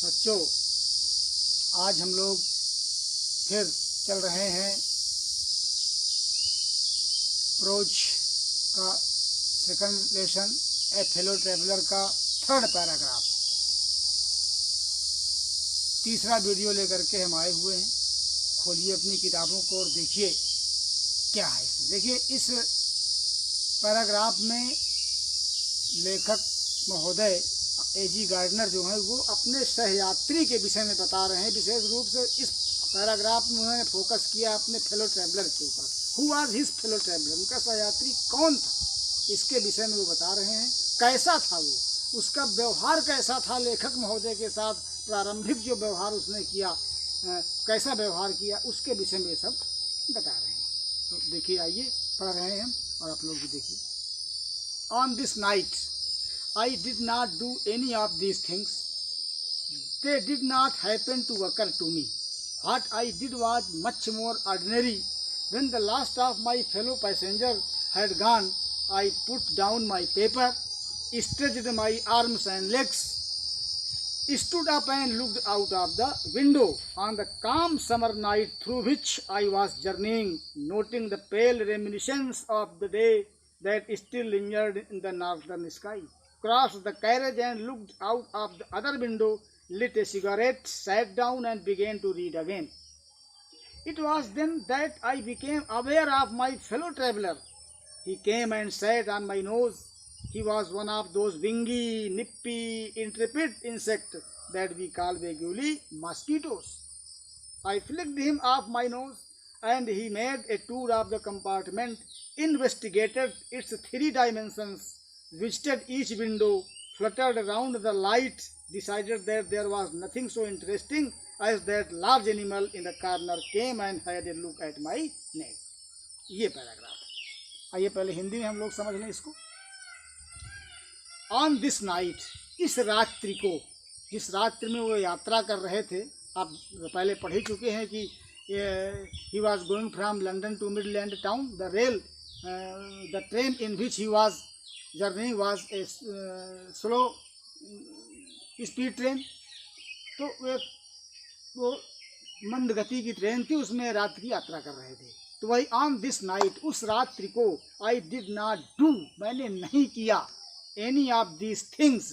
बच्चों, आज हम लोग फिर चल रहे हैं प्रोज का सेकंड लेसन ए फेलो ट्रेवलर का थर्ड पैराग्राफ, तीसरा वीडियो लेकर के हम आए हुए हैं। खोलिए अपनी किताबों को और देखिए क्या है। देखिए, इस पैराग्राफ में लेखक महोदय एजी गार्डनर जो हैं वो अपने सहयात्री के विषय में बता रहे हैं। विशेष रूप से इस पैराग्राफ में उन्होंने फोकस किया अपने फेलो ट्रैवलर के ऊपर। Who was his fellow traveller, उनका सहयात्री कौन था, इसके विषय में वो बता रहे हैं। कैसा था वो, उसका व्यवहार कैसा था लेखक महोदय के साथ, प्रारंभिक जो व्यवहार उसने किया, कैसा व्यवहार किया, उसके विषय में सब बता रहे हैं। तो देखिए, आइए पढ़ रहे हैं हम और आप लोग भी देखिए। On this night I did not do any of these things. They did not happen to occur to me. What I did was much more ordinary. When the last of my fellow passengers had gone, I put down my paper, stretched my arms and legs, stood up and looked out of the window on the calm summer night through which I was journeying, noting the pale reminiscence of the day that still lingered in the northern sky. Crossed the carriage and looked out of the other window, lit a cigarette, sat down and began to read again. It was then that I became aware of my fellow traveler. He came and sat on my nose. He was one of those wingy, nippy, intrepid insects that we call vaguely mosquitoes. I flicked him off my nose, and he made a tour of the compartment, investigated its 3 dimensions, visited each window, fluttered around the light, decided that there was nothing so interesting as that large animal in the corner, came and had a look at my neck. ये paragraph है। आइए पहले हिंदी में हम लोग समझ लें इसको। ऑन दिस नाइट, इस रात्रि को, जिस रात्रि में वो यात्रा कर रहे थे, आप पहले पढ़ ही चुके हैं कि he was going from London to Midland town. The train in which he was journey was a slow speed train. तो वो मंद गति की ट्रेन थी, उसमें रात की यात्रा कर रहे थे। तो वही ऑन दिस नाइट, उस रात्रि को, आई डिड नॉट डू, मैंने नहीं किया, any of these things.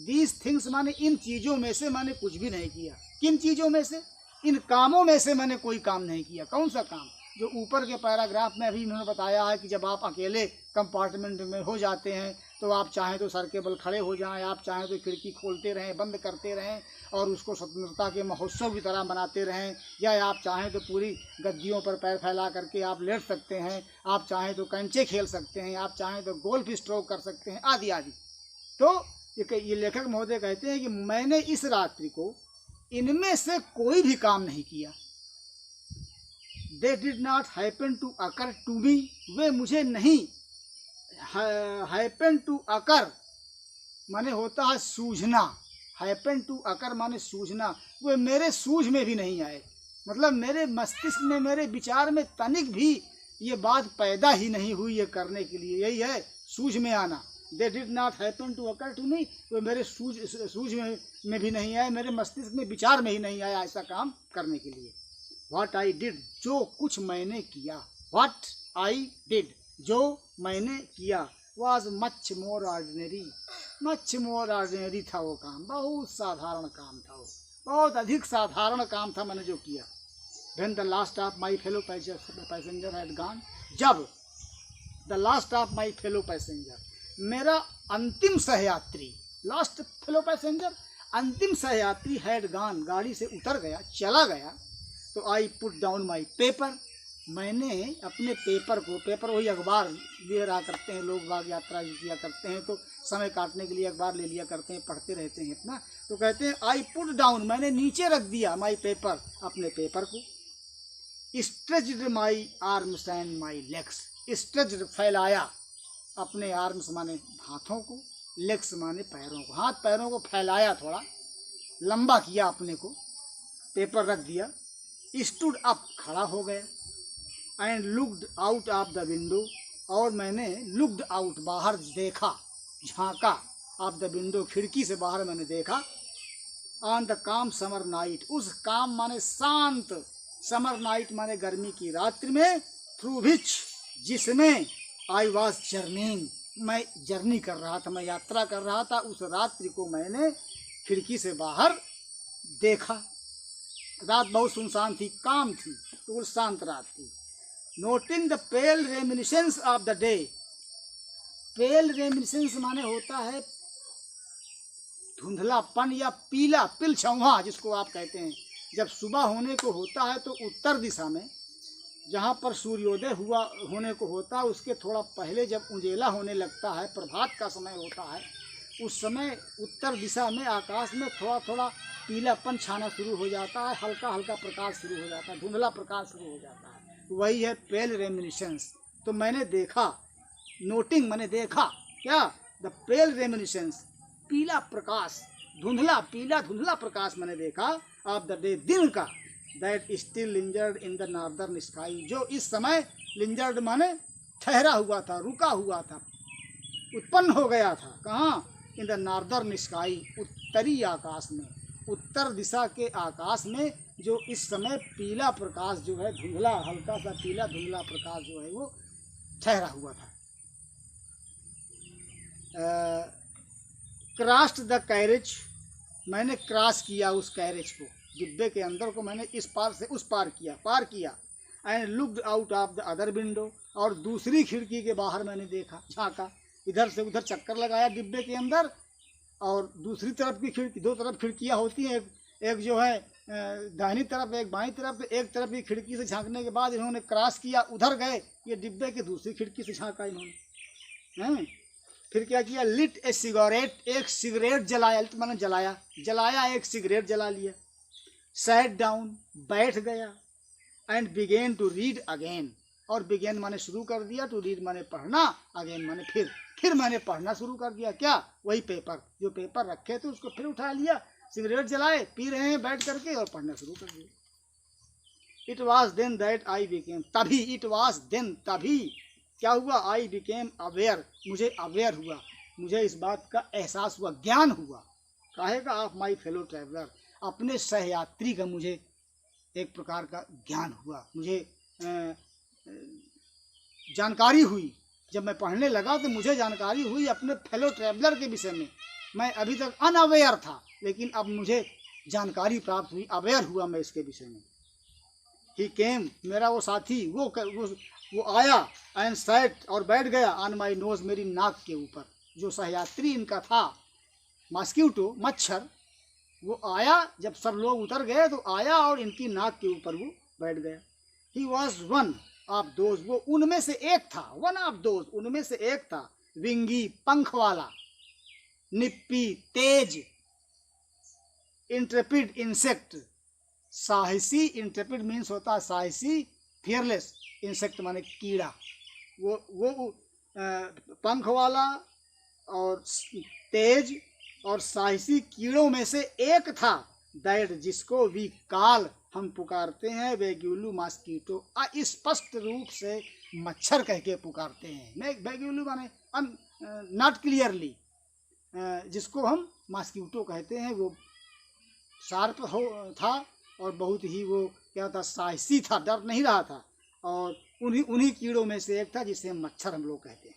These things माने इन चीज़ों में से मैंने कुछ भी नहीं किया। किन चीज़ों में से? इन कामों में से मैंने कोई काम नहीं किया। कौन सा काम? जो ऊपर के पैराग्राफ में अभी इन्होंने बताया है कि जब आप अकेले कंपार्टमेंट में हो जाते हैं तो आप चाहें तो सर के बल खड़े हो जाएं, आप चाहें तो खिड़की खोलते रहें, बंद करते रहें और उसको स्वतंत्रता के महोत्सव की तरह मनाते रहें, या आप चाहें तो पूरी गद्दियों पर पैर फैला करके आप लेट सकते हैं, आप चाहें तो कंचे खेल सकते हैं, आप चाहें तो गोल्फ स्ट्रोक कर सकते हैं, आदि आदि। तो ये लेखक महोदय कहते हैं कि मैंने इस रात्रि को इनमें से कोई भी काम नहीं किया। They did not happen to occur to me, वे मुझे नहीं, happen to occur माने होता है सूझना, happen to occur माने सूझना, वे मेरे सूझ में भी नहीं आए। मतलब मेरे मस्तिष्क में, मेरे विचार में तनिक भी ये बात पैदा ही नहीं हुई ये करने के लिए। यही है सूझ में आना। They did not happen to occur to me, वे मेरे सूझ में भी नहीं आए, मेरे मस्तिष्क में, विचार में ही नहीं आया ऐसा काम करने के लिए। What I did, जो कुछ मैंने किया, What I did, जो मैंने किया, was much more ordinary, much more ordinary था वो काम, बहुत साधारण काम था वो, बहुत अधिक साधारण काम था मैंने जो किया। When the last of my fellow passenger had gone, जब the last of my fellow passenger, मेरा अंतिम सहयात्री, last fellow passenger, अंतिम सहयात्री had gone, गाड़ी से उतर गया, चला गया, तो I put down my paper, मैंने अपने पेपर को, पेपर वही अखबार लिए रहा करते हैं लोग, बाग यात्रा किया करते हैं तो समय काटने के लिए अखबार ले लिया करते हैं, पढ़ते रहते हैं अपना। तो कहते हैं आई पुट डाउन, मैंने नीचे रख दिया, माई पेपर, अपने पेपर को। Stretched my arms and my legs, stretched फैलाया अपने आर्म्स माने हाथों को, लेग्स माने पैरों को, हाथ पैरों को फैलाया, थोड़ा लंबा किया अपने को, पेपर रख दिया। स्टूड अप, खड़ा हो गया, and looked out of the window, और मैंने लुक्ड आउट, बाहर देखा, झांका, ऑफ द विंडो, खिड़की से बाहर मैंने देखा, ऑन द काम समर नाइट, उस काम माने शांत, समर नाइट माने गर्मी की रात्रि में, थ्रू विच जिसमें आई वॉज जर्निंग, मैं जर्नी कर रहा था, मैं यात्रा कर रहा था, उस रात्रि को मैंने खिड़की से बाहर देखा। रात बहुत सुनसान थी, काम थी, तो शांत रात थी। Noting the pale reminiscence of the day, pale reminiscence माने होता है धुंधलापन या पीला, पिल छौहा जिसको आप कहते हैं। जब सुबह होने को होता है तो उत्तर दिशा में जहाँ पर सूर्योदय हुआ होने को होता है, उसके थोड़ा पहले जब उजेला होने लगता है, प्रभात का समय होता है, उस समय उत्तर दिशा में आकाश में थोड़ा थोड़ा पीलापन छाना शुरू हो जाता है, हल्का हल्का प्रकाश शुरू हो जाता है, धुंधला प्रकाश शुरू हो जाता है, वही है पेल रेमिनिसेंस। तो मैंने देखा, नोटिंग मैंने देखा क्या, द पेल रेमिनिसेंस, पीला प्रकाश, धुंधला, पीला धुंधला प्रकाश मैंने देखा ऑफ द डे, दिन का, that still लिंजर्ड in the northern sky, जो इस समय लिंजर्ड माने ठहरा हुआ था, रुका हुआ था, उत्पन्न हो गया था। कहाँ? इन द नॉर्दर्न स्काई, उत्तरी आकाश में, उत्तर दिशा के आकाश में जो इस समय पीला प्रकाश जो है, धुंधला, हल्का सा पीला धुंधला प्रकाश जो है वो ठहरा हुआ था। क्रॉस्ड द कैरेज, मैंने क्रॉस किया उस कैरेज को, डिब्बे के अंदर को मैंने इस पार से उस पार किया, पार किया। And looked out of the other window, और दूसरी खिड़की के बाहर मैंने देखा, झांका, इधर से उधर चक्कर लगाया डिब्बे के अंदर, और दूसरी तरफ की खिड़की, दो तरफ खिड़कियां होती हैं, एक जो है दाहिनी तरफ, एक बाईं तरफ, एक तरफ की खिड़की से झांकने के बाद इन्होंने क्रॉस किया, उधर गए, ये डिब्बे की दूसरी खिड़की से झांका इन्होंने। फिर क्या किया, लिट ए सिगरेट, एक सिगरेट जलाया, मैंने जलाया, जलाया, एक सिगरेट जला लिया। सैट डाउन, बैठ गया। And began to read again, और बिगेन माने शुरू कर दिया, टू रीड माने पढ़ना, अगेन माने फिर मैंने पढ़ना शुरू कर दिया। क्या? वही पेपर, जो पेपर रखे थे उसको फिर उठा लिया, सिगरेट जलाए, पी रहे हैं बैठ करके, और पढ़ना शुरू कर दिया। It was then that I became, तभी, इट वॉज देन, तभी क्या हुआ, आई बिकेम अवेयर, मुझे अवेयर हुआ, मुझे इस बात का एहसास हुआ, ज्ञान हुआ, कहेगा ऑफ माई फेलो ट्रैवलर, अपने सहयात्री का मुझे एक प्रकार का ज्ञान हुआ, मुझे जानकारी हुई। जब मैं पढ़ने लगा तो मुझे जानकारी हुई अपने फेलो ट्रैवलर के विषय में। मैं अभी तक अनअवेयर था, लेकिन अब मुझे जानकारी प्राप्त हुई, अवेयर हुआ मैं इसके विषय में। ही केम, मेरा वो साथी, वो आया, एंड सैट, और बैठ गया, ऑन माई नोज, मेरी नाक के ऊपर। जो सहयात्री इनका था, मॉस्किटो, मच्छर, वो आया, जब सब लोग उतर गए तो आया और इनकी नाक के ऊपर वो बैठ गया। He was one of those, वो उनमें से एक था, वन ऑफ दोज, उनमें से एक था। विंगी, पंख वाला, निप्पी, तेज, इंट्रेपिड, इंसेक्ट, साहसी, इंट्रेपिड मीन्स होता है साहसी, फियरलेस, इंसेक्ट माने कीड़ा, वो पंख वाला और तेज और साहसी कीड़ों में से एक था। दैट, जिसको वी कॉल, हम पुकारते हैं, वेग्युलू मॉस्किटो, स्पष्ट रूप से मच्छर कह के पुकारते हैं। वेग्युलू माने नॉट क्लियरली, जिसको हम मॉस्किटो कहते हैं। वो शार्प था और बहुत ही वो क्या था, साहसी था, डर नहीं रहा था, और उन्हीं कीड़ों में से एक था जिसे मच्छर हम लोग कहते हैं।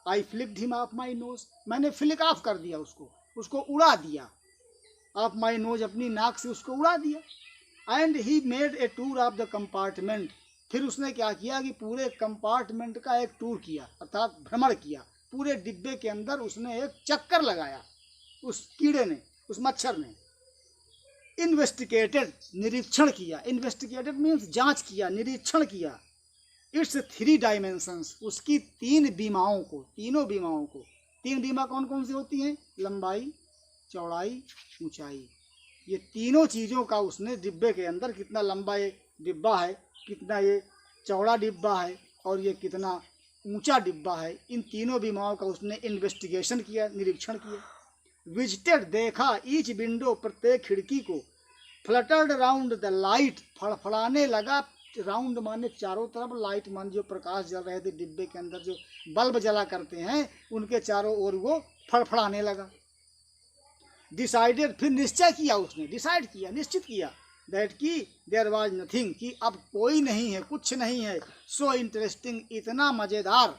I flicked him off my nose, मैंने फ्लिक ऑफ कर दिया उसको उड़ा दिया, ऑफ माई नोज, अपनी नाक से उसको उड़ा दिया। And he made a tour of the compartment, फिर उसने क्या किया कि पूरे कंपार्टमेंट का एक टूर किया, अर्थात भ्रमण किया, पूरे डिब्बे के अंदर उसने एक चक्कर लगाया, उस कीड़े ने, उस मच्छर ने। इन्वेस्टिगेटेड, निरीक्षण किया, इन्वेस्टिगेटेड मीन्स जांच किया, निरीक्षण किया। इट्स 3 डायमेंशंस, उसकी 3 बीमाओं को, तीनों बीमाओं को। 3 बीमा कौन कौन सी होती हैं? लंबाई, चौड़ाई, ऊंचाई। ये तीनों चीज़ों का उसने डिब्बे के अंदर, कितना लंबा ये डिब्बा है, कितना ये चौड़ा डिब्बा है, और ये कितना ऊंचा डिब्बा है, इन तीनों बीमाओं का उसने इन्वेस्टिगेशन किया, निरीक्षण किया। विजिटेड, देखा, ईच विंडो, प्रत्येक खिड़की को। फ्लटर्ड राउंड द लाइट, फड़फड़ाने लगा, राउंड माने चारों तरफ, लाइट मान जो प्रकाश जल रहे थे डिब्बे के अंदर, जो बल्ब जला करते हैं, उनके चारों ओर वो फड़फड़ाने लगा। डिसाइडेड, फिर निश्चय किया उसने, डिसाइड किया, निश्चित किया, दैट की देयर वाज नथिंग, कि अब कोई नहीं है, कुछ नहीं है, सो इंटरेस्टिंग, इतना मज़ेदार,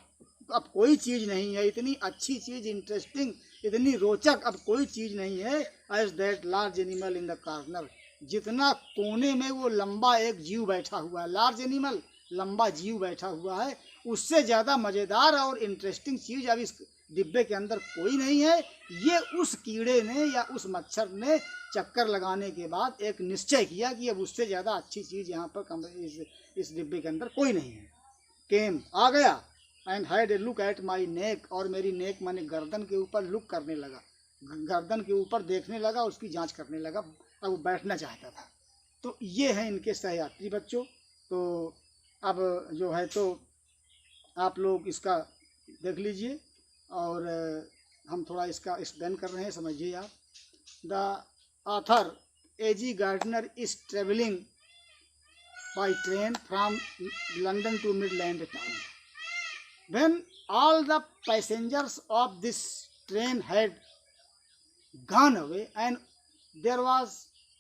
अब कोई चीज़ नहीं है, इतनी अच्छी चीज़, इंटरेस्टिंग, इतनी रोचक अब कोई चीज़ नहीं है, as that large animal in the corner, जितना कोने में वो लंबा एक जीव बैठा हुआ है, लार्ज एनिमल, लंबा जीव बैठा हुआ है, उससे ज़्यादा मज़ेदार और इंटरेस्टिंग चीज़ अब इस डिब्बे के अंदर कोई नहीं है। ये उस कीड़े ने या उस मच्छर ने चक्कर लगाने के बाद एक निश्चय किया कि अब उससे ज़्यादा अच्छी चीज़ यहाँ पर इस डिब्बे के अंदर कोई नहीं है। केम, आ गया, and had a look at my neck, और मेरी नेक माने गर्दन के ऊपर लुक करने लगा, गर्दन के ऊपर देखने लगा, उसकी जांच करने लगा, अब वो बैठना चाहता था। तो ये है इनके सहयात्री बच्चों। तो अब जो है तो आप लोग इसका देख लीजिए, और हम थोड़ा इसका एक्सप्लेन कर रहे हैं, समझिए आप। The author A.G. Gardner is travelling by train from London to Midland town, when all the passengers of this train had gone away and there was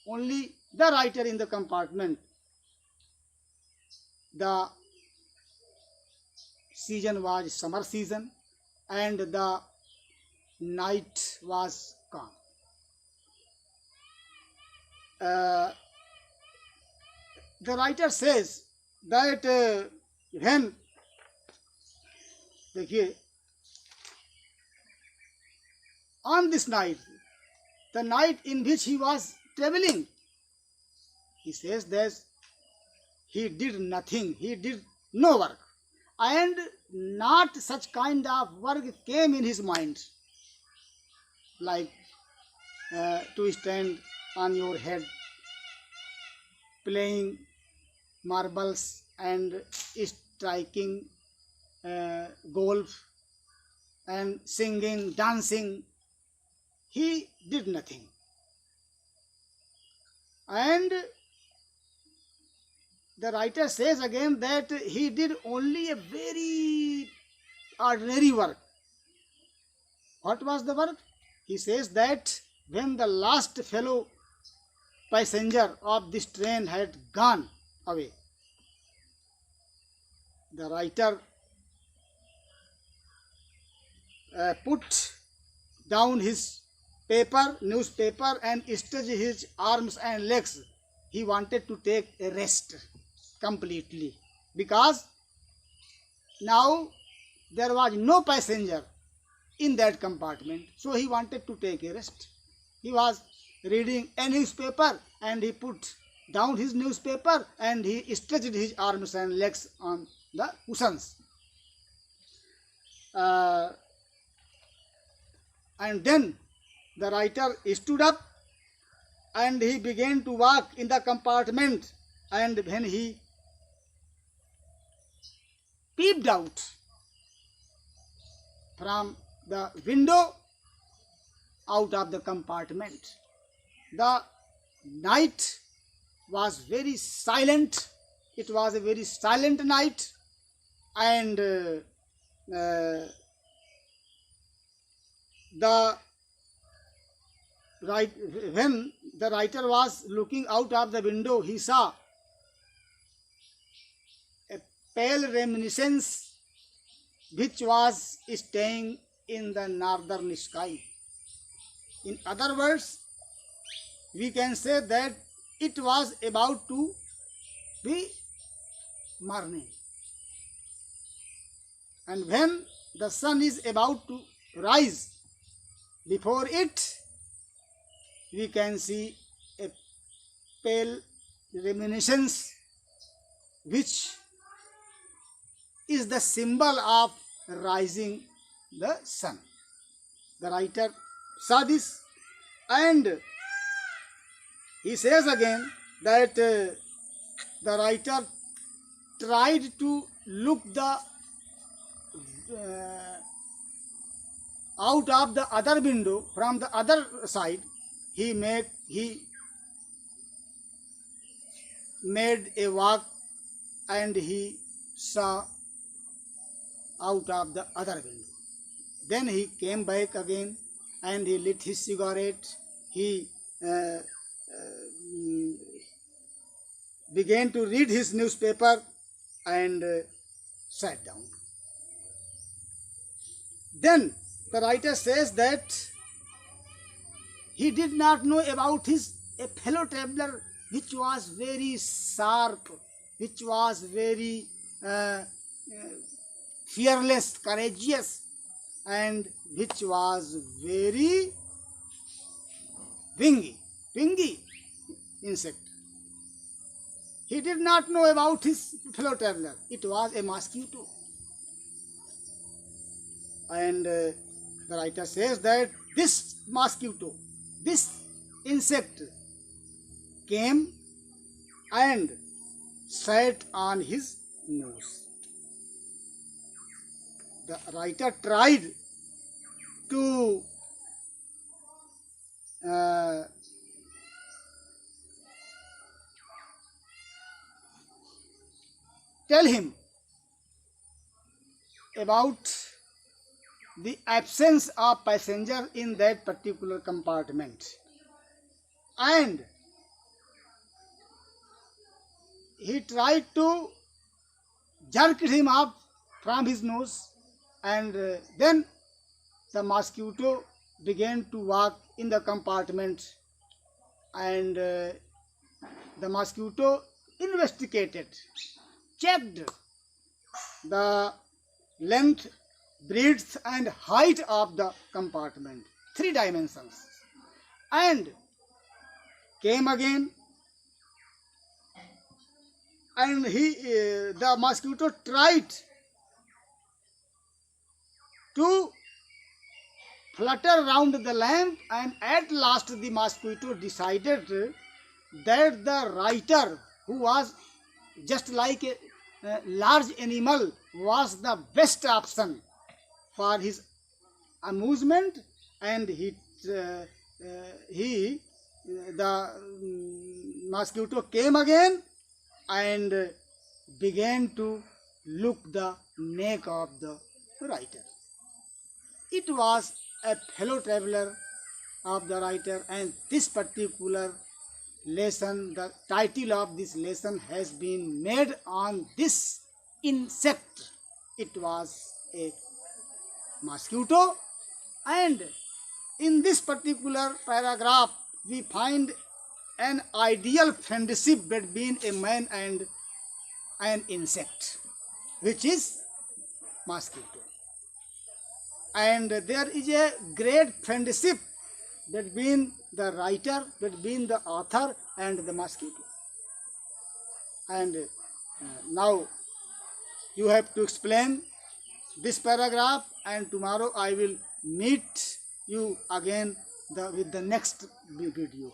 only the writer in the compartment. The season was summer season and the night was calm. The writer says that when, देखिए, on this night, the night in which he was traveling, he says that he did nothing, he did no work, and not such kind of work came in his mind, like to stand on your head, playing marbles and striking golf and singing, dancing. He did nothing. And the writer says again that he did only a very ordinary work. What was the work? He says that when the last fellow passenger of this train had gone away, the writer put down his newspaper, and stretched his arms and legs. He wanted to take a rest completely, because now there was no passenger in that compartment, so he wanted to take a rest. He was reading a newspaper and he put down his newspaper and he stretched his arms and legs on the cushions. And then the writer stood up and he began to walk in the compartment, and when he peeped out from the window out of the compartment, the night was very silent. It was a very silent night, and when the writer was looking out of the window, he saw a pale reminiscence which was staying in the northern sky. In other words, we can say that it was about to be morning. And when the sun is about to rise, before it, we can see a pale reminiscence which is the symbol of rising the sun. The writer saw this, and he says again that the writer tried to look the out of the other window from the other side. He made a walk and he saw out of the other window. Then he came back again and he lit his cigarette he began to read his newspaper and sat down. Then the writer says that he did not know about a fellow traveler which was very sharp, which was very fearless, courageous, and which was very wingy insect. He did not know about his fellow traveler. It was a mosquito. And the writer says that this mosquito, this insect came and sat on his nose. The writer tried to tell him about the absence of passenger in that particular compartment, and he tried to jerk him up from his nose, and then the mosquito began to walk in the compartment, and the mosquito investigated, checked the length, breadth and height of the compartment, 3 dimensions, and came again, and the mosquito tried to flutter round the lamp, and at last the mosquito decided that the writer, who was just like a large animal, was the best option for his amusement, and the mosquito came again and began to look the neck of the writer. It was a fellow traveler of the writer, and this particular lesson, the title of this lesson has been made on this insect. It was a mosquito, and in this particular paragraph we find an ideal friendship between a man and an insect, which is mosquito. And there is a great friendship between the writer, between the author and the mosquito. And now you have to explain this paragraph, and tomorrow I will meet you again with the next video.